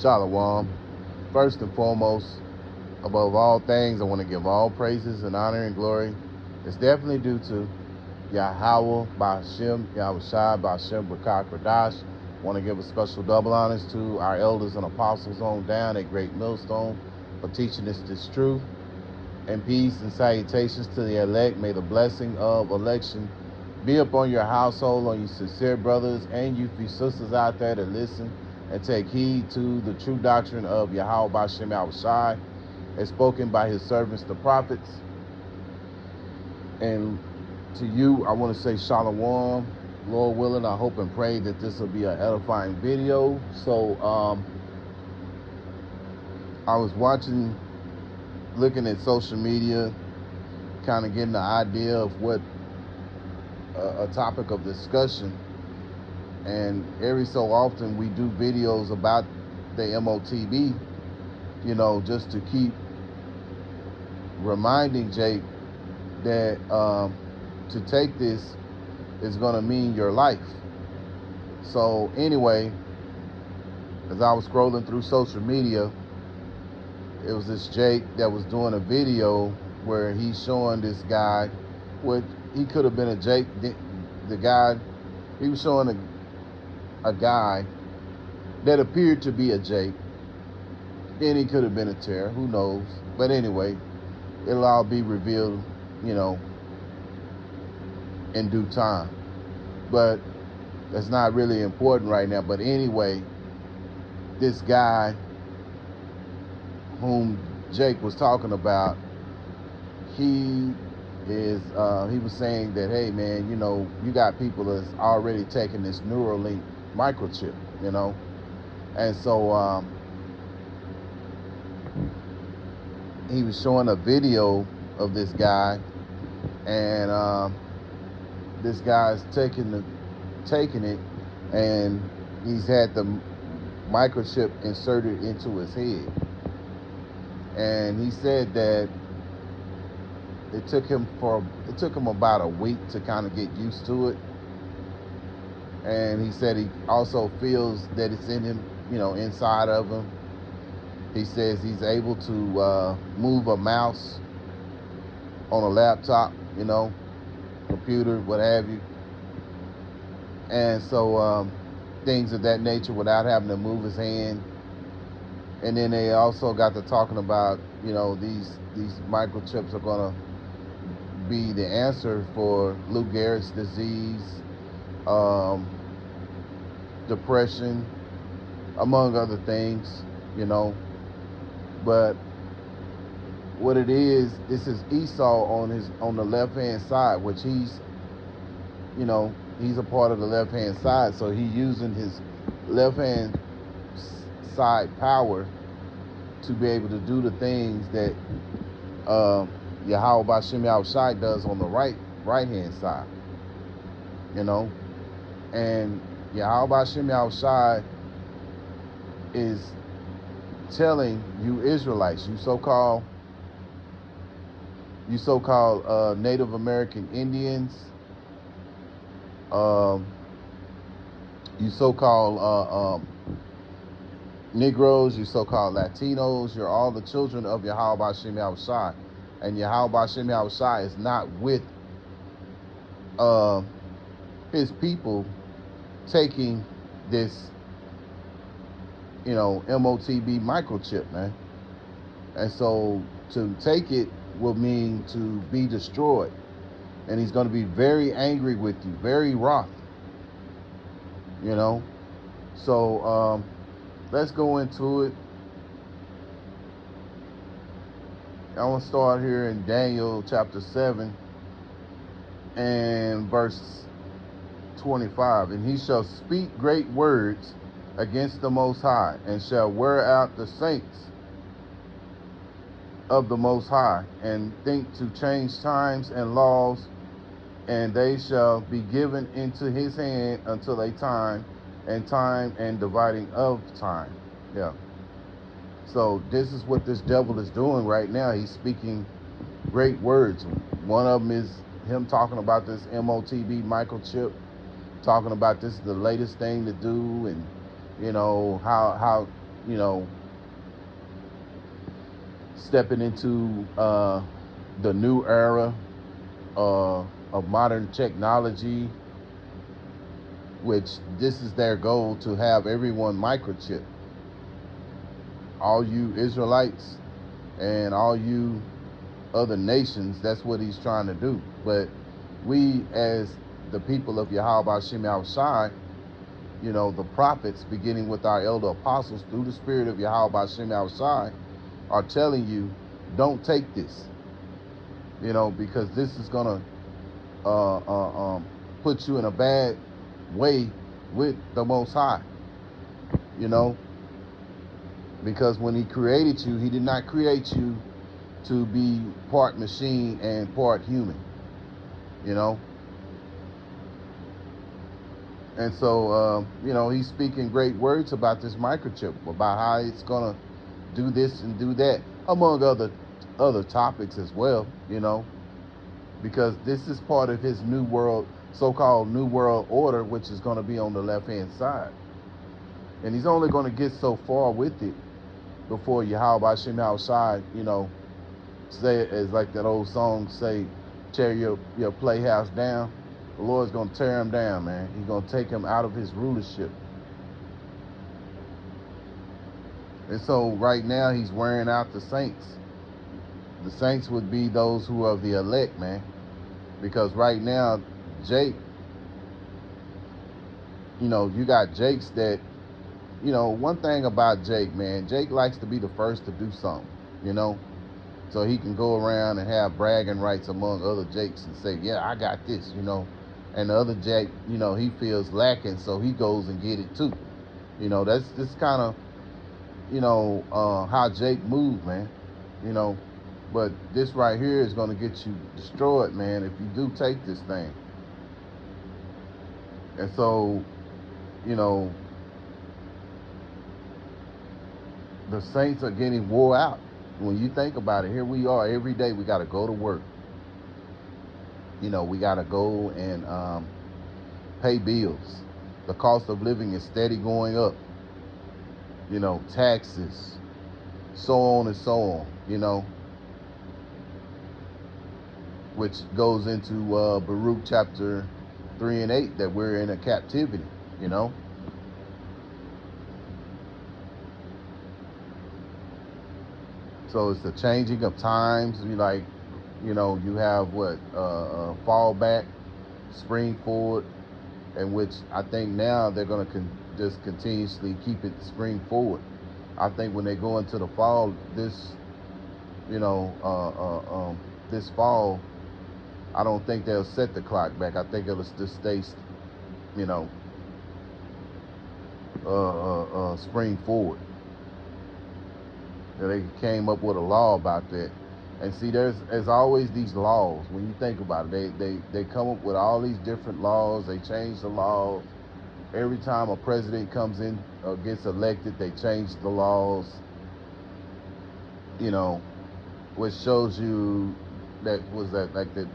Shalom. First and foremost, above all things, I want to give all praises and honor and glory. It's definitely due to Yahweh Ba'Shem, Yahweh Shai Ba'Shem B'Kah Kradash. I want to give a special double honors to our elders and apostles on down at Great Millstone for teaching us this truth. And peace and salutations to the elect. May the blessing of election be upon your household, on you sincere brothers and you sisters out there that listen and take heed to the true doctrine of Yahweh Ba'Shem Yahweh Shai, as spoken by his servants, the prophets. And to you, I want to say shalom. Lord willing, I hope and pray that this will be an edifying video. So, I was looking at social media, kind of getting the idea of what a topic of discussion. And every so often we do videos about the MOTB, just to keep reminding Jake that to take this is going to mean your life. So anyway, as I was scrolling through social media, it was this Jake that was doing a video where he's showing this guy what he could have been a Jake. The guy, he was showing a guy that appeared to be a Jake. Then he could have been a Terror, who knows? But anyway, it'll all be revealed, in due time. But that's not really important right now. But anyway, this guy whom Jake was talking about, he was saying that, hey man, you got people that's already taking this Neuralink microchip, and so he was showing a video of this guy, and this guy's taking it, and he's had the microchip inserted into his head. And he said that it took him about a week to kind of get used to it. And he said he also feels that it's in him, inside of him. He says he's able to move a mouse on a laptop, computer, what have you. And so things of that nature without having to move his hand. And then they also got to talking about, these microchips are going to be the answer for Lou Gehrig's disease, depression, among other things, But what it is, this is Esau on the left hand side, which he's a part of the left hand side, so he's using his left hand side power to be able to do the things that Yahweh Ba'Shem Yahweh Shai does on the right hand side, and Yahweh Ba'Shem Yahweh Shai is telling you Israelites, you so-called Native American Indians, you so-called Negroes, you so-called Latinos, you're all the children of Yahweh Ba'Shem Yahweh Shai. And Yahweh Ba'Shem Yahweh Shai is not with his people taking this, MOTB microchip, man. And so to take it will mean to be destroyed. And he's going to be very angry with you, very wroth, So let's go into it. I want to start here in Daniel chapter 7 and verse 25. And he shall speak great words against the Most High, and shall wear out the saints of the Most High, and think to change times and laws, and they shall be given into his hand until a time and dividing of time. Yeah. So this is what this devil is doing right now. He's speaking great words. One of them is him talking about this MOTB microchip, talking about this is the latest thing to do, and how you know, stepping into the new era of modern technology, which this is their goal, to have everyone microchip. All you Israelites and all you other nations, that's what he's trying to do. But we, as the people of Yahweh Shem Shai, you know, the prophets, beginning with our elder apostles, through the spirit of Yahweh Shem Shai, are telling you, don't take this, you know, because this is gonna put you in a bad way with the Most High, you know, because when he created you, he did not create you to be part machine and part human, you know. And so, you know, he's speaking great words about this microchip, about how it's gonna do this and do that, among other topics as well, you know, because this is part of his new world, so-called new world order, which is going to be on the left-hand side. And he's only going to get so far with it before Yahweh Shem Shai, you know, say it as like that old song say, tear your playhouse down. The Lord's going to tear him down, man. He's going to take him out of his rulership. And so right now he's wearing out the saints. The saints would be those who are the elect, man. Because right now, Jake, you know, you got Jakes that, you know, one thing about Jake, man, Jake likes to be the first to do something, you know, so he can go around and have bragging rights among other Jakes and say, yeah, I got this, you know, and the other Jake, you know, he feels lacking, so he goes and get it too. You know, that's kind of, you know, how Jake moved, man, you know. But this right here is going to get you destroyed, man, if you do take this thing. And so, you know, the saints are getting wore out. When you think about it, here we are every day. We got to go to work. You know, we got to go and pay bills. The cost of living is steady going up. You know, taxes, so on and so on, you know, which goes into Baruch chapter 3 and 8, that we're in a captivity, you know. So it's the changing of times. You know, you have what, fall back, spring forward, in which I think now they're going to just continuously keep it spring forward. I think when they go into the fall, this, you know, this fall, I don't think they'll set the clock back. I think it'll just stay, you know, spring forward. They came up with a law about that. And see, there's always these laws. When you think about it, they come up with all these different laws. They change the laws. Every time a president comes in or gets elected, they change the laws. You know, which shows you that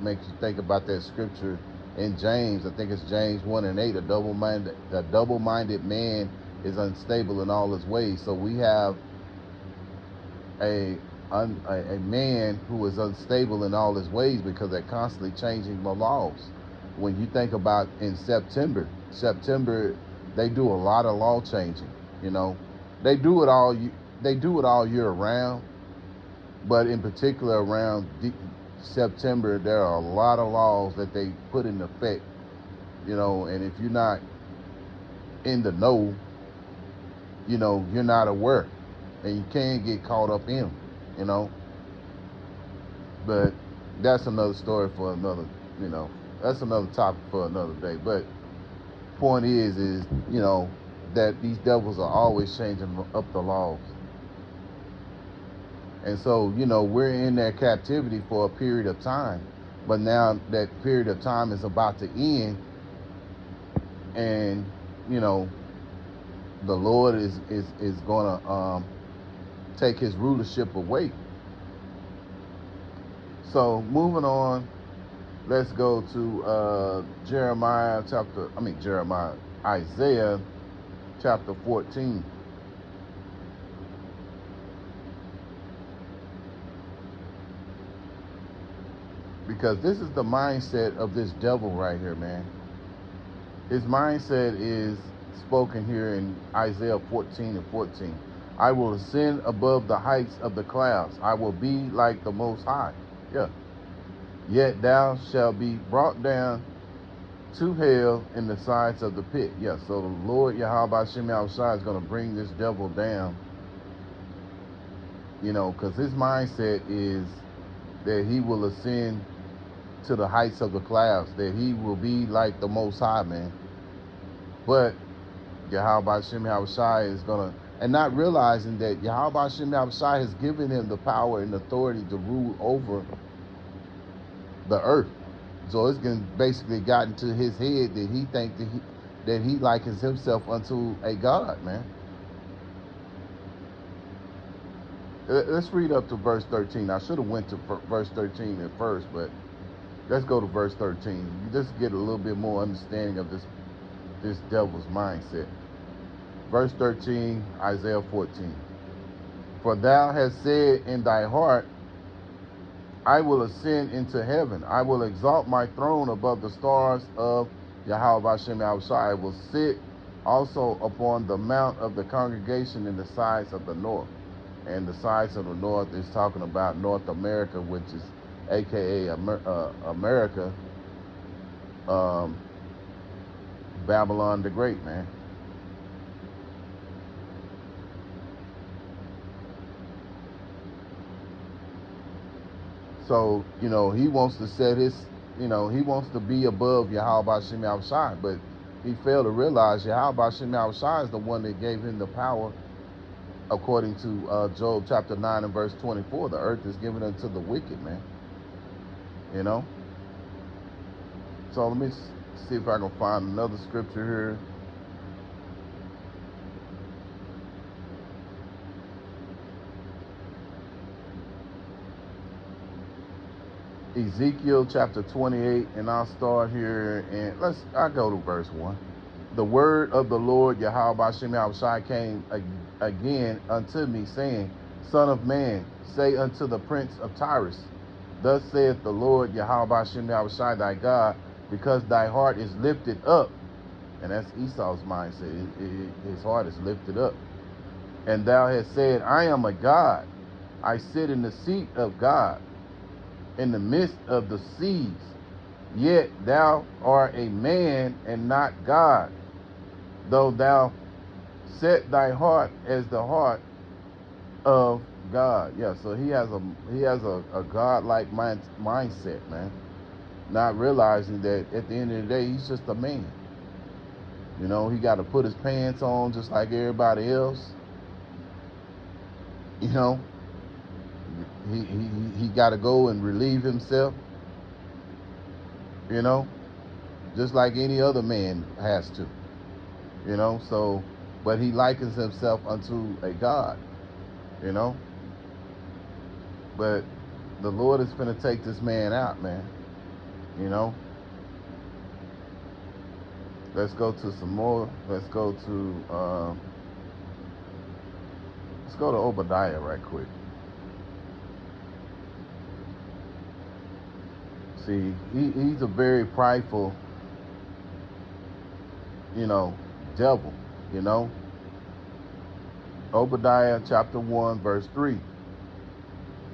makes you think about that scripture in James. I think it's James 1 and 8. A double-minded man is unstable in all his ways. So we have a man who is unstable in all his ways because they're constantly changing the laws. When you think about in September, they do a lot of law changing. You know, they do it all year round, but in particular around September, there are a lot of laws that they put in effect. You know, and if you're not in the know, you know, you're not aware, and you can get caught up in them, you know. But that's another story for another, you know, that's another topic for another day. But point is, you know, that these devils are always changing up the laws. And so, you know, we're in that captivity for a period of time. But now that period of time is about to end, and, you know, the Lord is going to take his rulership away. So moving on, let's go to Isaiah chapter 14. Because this is the mindset of this devil right here, man. His mindset is spoken here in Isaiah 14:14. I will ascend above the heights of the clouds. I will be like the Most High. Yeah. Yet thou shalt be brought down to hell in the sides of the pit. Yeah, so the Lord Yahweh Shem Yahushua is going to bring this devil down, because his mindset is that he will ascend to the heights of the clouds, that he will be like the Most High, man. But Yahweh Shem Yahushua is going to, and not realizing that Yahweh Shem Yahushua has given him the power and authority to rule over the earth. So it's basically gotten to his head that he thinks that he likens himself unto a god, man. Let's read up to verse 13. I should have went to verse 13 at first, but let's go to verse 13. You just get a little bit more understanding of this devil's mindset. Verse 13, Isaiah 14. For thou hast said in thy heart, I will ascend into heaven. I will exalt my throne above the stars of Yahweh Shem Yahushua. I will sit also upon the mount of the congregation in the sides of the north. And the sides of the north is talking about North America, which is aka America, Babylon the Great, man. So, he wants to set his, he wants to be above Yahweh Shem Yahushua, but he failed to realize Yahweh Shem Yahushua is the one that gave him the power, according to Job chapter 9 and verse 24. The earth is given unto the wicked, man. So let me see if I can find another scripture here. Ezekiel chapter 28, and I'll start here, and I'll go to verse 1. The word of the Lord Yahweh Shem Yahushua came again unto me, saying, Son of man, say unto the prince of Tyrus, Thus saith the Lord Yahweh Shem Yahushua thy God, because thy heart is lifted up, and that's Esau's mindset. His heart is lifted up. And thou hast said, I am a God. I sit in the seat of God, in the midst of the seas. Yet thou art a man and not God, though thou set thy heart as the heart of God. Yeah, so he has a God-like mindset, man. Not realizing that at the end of the day, he's just a man. He got to put his pants on just like everybody else. He got to go and relieve himself, just like any other man has to, so, but he likens himself unto a God, but the Lord is going to take this man out, man, Let's go to some more. Let's go to Obadiah right quick. See, he's a very prideful, devil, Obadiah chapter 1, verse 3.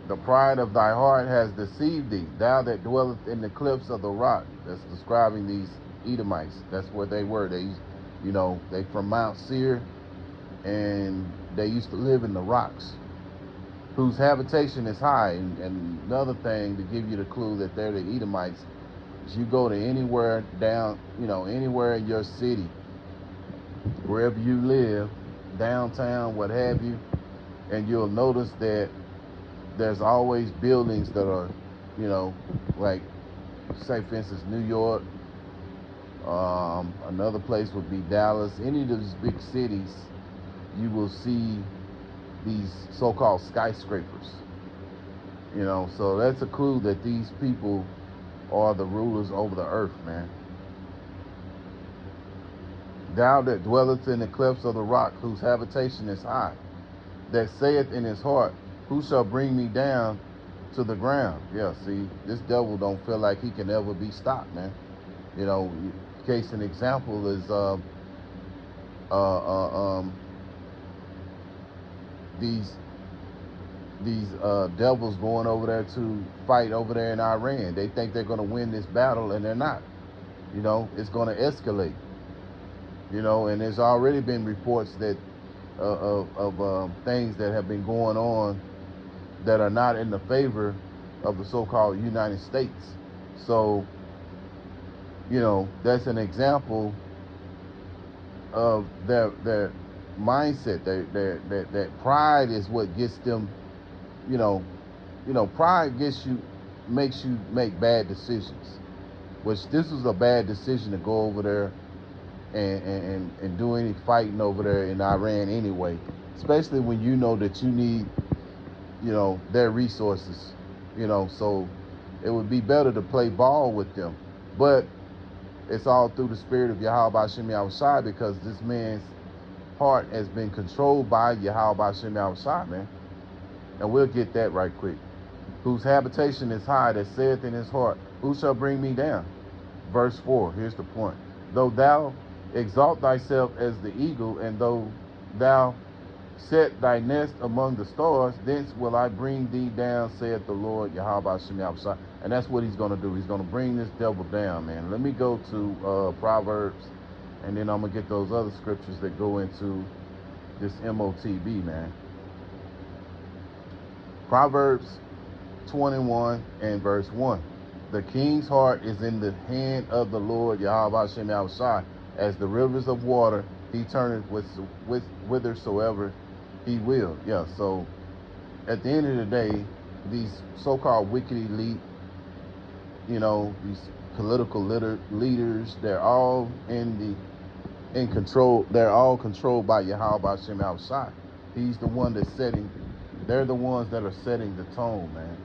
The pride of thy heart has deceived thee, thou that dwelleth in the cliffs of the rock. That's describing these Edomites. That's where they were. They from Mount Seir, and they used to live in the rocks, whose habitation is high. And another thing to give you the clue that they're the Edomites is you go to anywhere down, anywhere in your city, wherever you live, downtown, what have you, and you'll notice that there's always buildings that are, like, say for instance, New York. Another place would be Dallas. Any of those big cities, you will see these so-called skyscrapers. So that's a clue that these people are the rulers over the earth, man. Thou that dwelleth in the clefts of the rock, whose habitation is high, that saith in his heart, who shall bring me down to the ground. Yeah, see, this devil don't feel like he can ever be stopped, man. You know, case in example is uh, uh, um, these devils going over there to fight over there in Iran. They think they're going to win this battle, and they're not. You know, it's going to escalate. You know, and there's already been reports that of things that have been going on that are not in the favor of the so-called United States. So, you know, that's an example of their mindset. That pride is what gets them. You know, pride makes you make bad decisions. Which this was a bad decision to go over there and do any fighting over there in Iran anyway. Especially when you know that you need, their resources. So it would be better to play ball with them. But it's all through the spirit of Yahweh Shem Yahushai, because this man's heart has been controlled by Yahweh Shem Yahushai, man. And we'll get that right quick. Whose habitation is high, that saith in his heart, who shall bring me down? Verse 4, here's the point. Though thou exalt thyself as the eagle, and though thou set thy nest among the stars, thence will I bring thee down, saith the Lord Yahweh Shem Yahushai. And that's what he's going to do. He's going to bring this devil down, man. Let me go to Proverbs, and then I'm going to get those other scriptures that go into this MOTB, man. Proverbs 21 and verse 1. The king's heart is in the hand of the Lord Yahweh Shem Yahushai. As the rivers of water, he turneth whithersoever he will. Yeah, so at the end of the day, these so-called wicked elite, these political leaders, they're all in control. They're all controlled by Yahweh Shem Yahushai. He's the one that's setting. They're the ones that are setting the tone, man.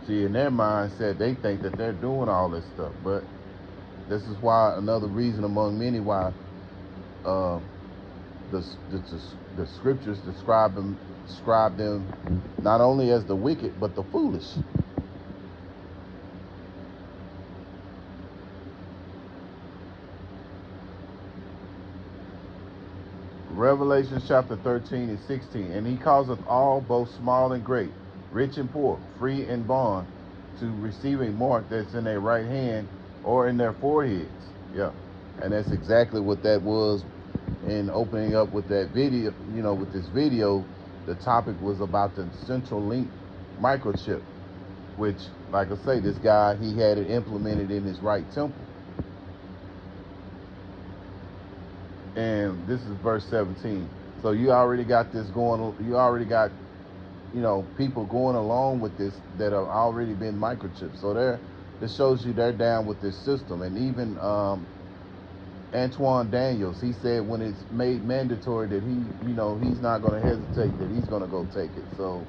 See, in their mindset, they think that they're doing all this stuff, but this is why, another reason among many, why the scriptures describe them not only as the wicked but the foolish. Revelation chapter 13 and 16. And he causeth all, both small and great, rich and poor, free and bond, to receive a mark that's in their right hand or in their foreheads. Yeah. And that's exactly what that was in opening up with that video. With this video, the topic was about the Central-Link microchip, which, like I say, this guy, he had it implemented in his right temple. And this is verse 17. So you already got this going. You already got, people going along with this that have already been microchipped. So this shows you they're down with this system. And even Antoine Daniels, he said when it's made mandatory that he's not going to hesitate, that he's going to go take it. So,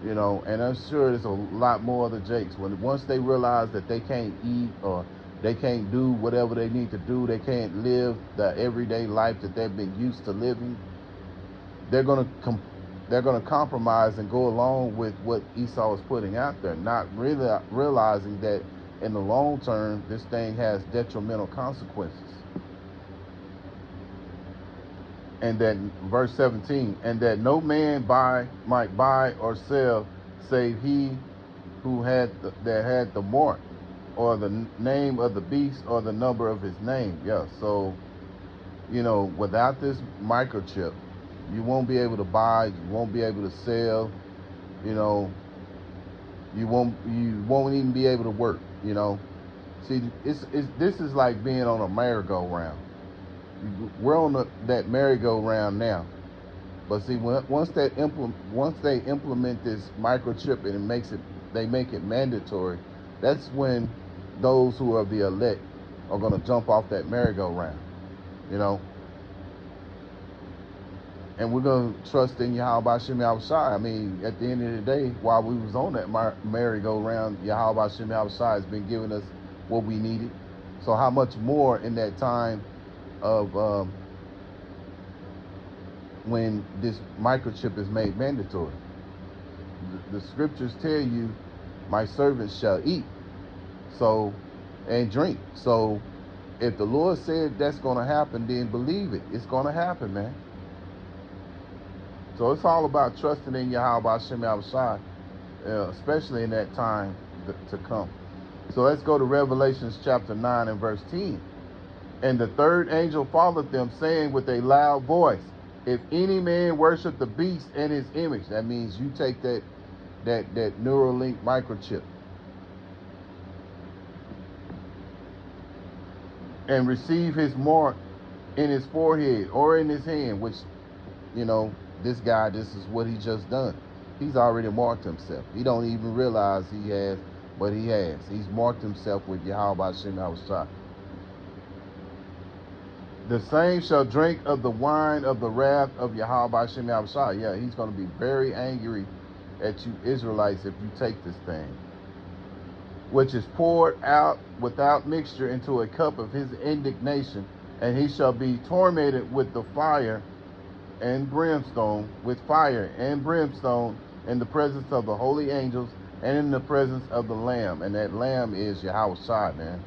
and I'm sure there's a lot more other Jakes. Once they realize that they can't eat, or they can't do whatever they need to do, they can't live the everyday life that they've been used to living, they're going to compromise and go along with what Esau is putting out there, not really realizing that in the long term, this thing has detrimental consequences. And that verse 17, and that no man might buy or sell, save he who had the mark, or the name of the beast, or the number of his name. Yeah, so, without this microchip, you won't be able to buy, you won't be able to sell, you won't even be able to work, See, this is like being on a merry-go-round. We're on that merry-go-round now. But see, once they implement this microchip and they make it mandatory, that's when those who are the elect are going to jump off that merry-go-round, and we're going to trust in Yahweh Shem Yahushai. I mean, at the end of the day, while we was on that merry-go-round, Yahweh Shem Yahushai has been giving us what we needed. So how much more in that time of when this microchip is made mandatory. The scriptures tell you, my servants shall eat and drink. So if the Lord said that's going to happen, then believe it. It's going to happen, man. So it's all about trusting in Yahweh Hashem Yahushua, especially in that time to come. So let's go to Revelations chapter 9 and verse 10. And the third angel followed them, saying with a loud voice, if any man worship the beast and his image, that means you take that Neuralink microchip, and receive his mark in his forehead or in his hand, which, this guy, this is what he just done. He's already marked himself. He don't even realize he has, but he has. He's marked himself with Yahweh Hashem Yahushua. The same shall drink of the wine of the wrath of Yahweh Hashem Yahushua. Yeah, he's going to be very angry at you Israelites if you take this thing, which is poured out without mixture into a cup of his indignation, and he shall be tormented with the fire and brimstone, in the presence of the holy angels and in the presence of the Lamb. And that Lamb is Yahushua, man.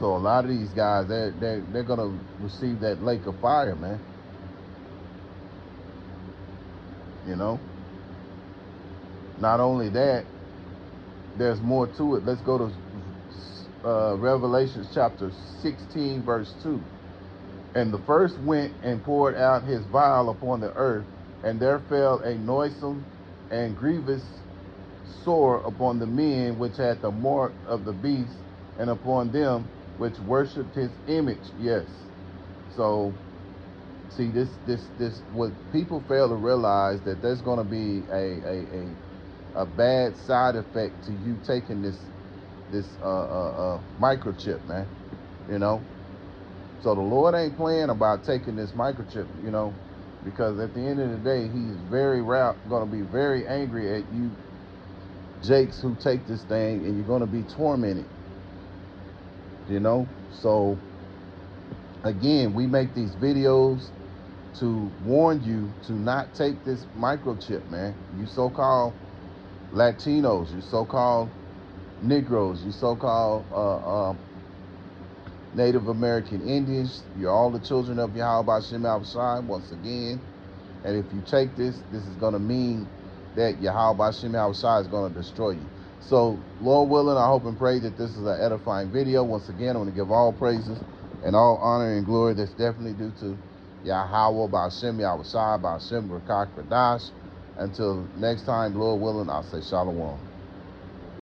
So a lot of these guys, they're gonna receive that lake of fire, man. Not only that, there's more to it. Let's go to Revelation chapter 16 verse 2. And the first went and poured out his vial upon the earth, and there fell a noisome and grievous sore upon the men which had the mark of the beast, and upon them which worshipped his image. Yes. So see, this what people fail to realize, that there's going to be a bad side effect to you taking this microchip, man. So the Lord ain't playing about taking this microchip, because at the end of the day, he's going to be very angry at you jakes who take this thing, and you're going to be tormented. So again, we make these videos to warn you to not take this microchip, man. You so-called Latinos, you so-called Negroes, you so-called Native American Indians, you're all the children of Yahweh Hashem Yahushua once again. And if you take this is going to mean that Yahweh Hashem Yahushua is going to destroy you. So, Lord willing, I hope and pray that this is an edifying video. Once again, I want to give all praises and all honor and glory that's definitely due to Yahweh B'Hashem Yahushua B'Hashem Rakak Radash. Until next time, Lord willing, I'll say Shalom.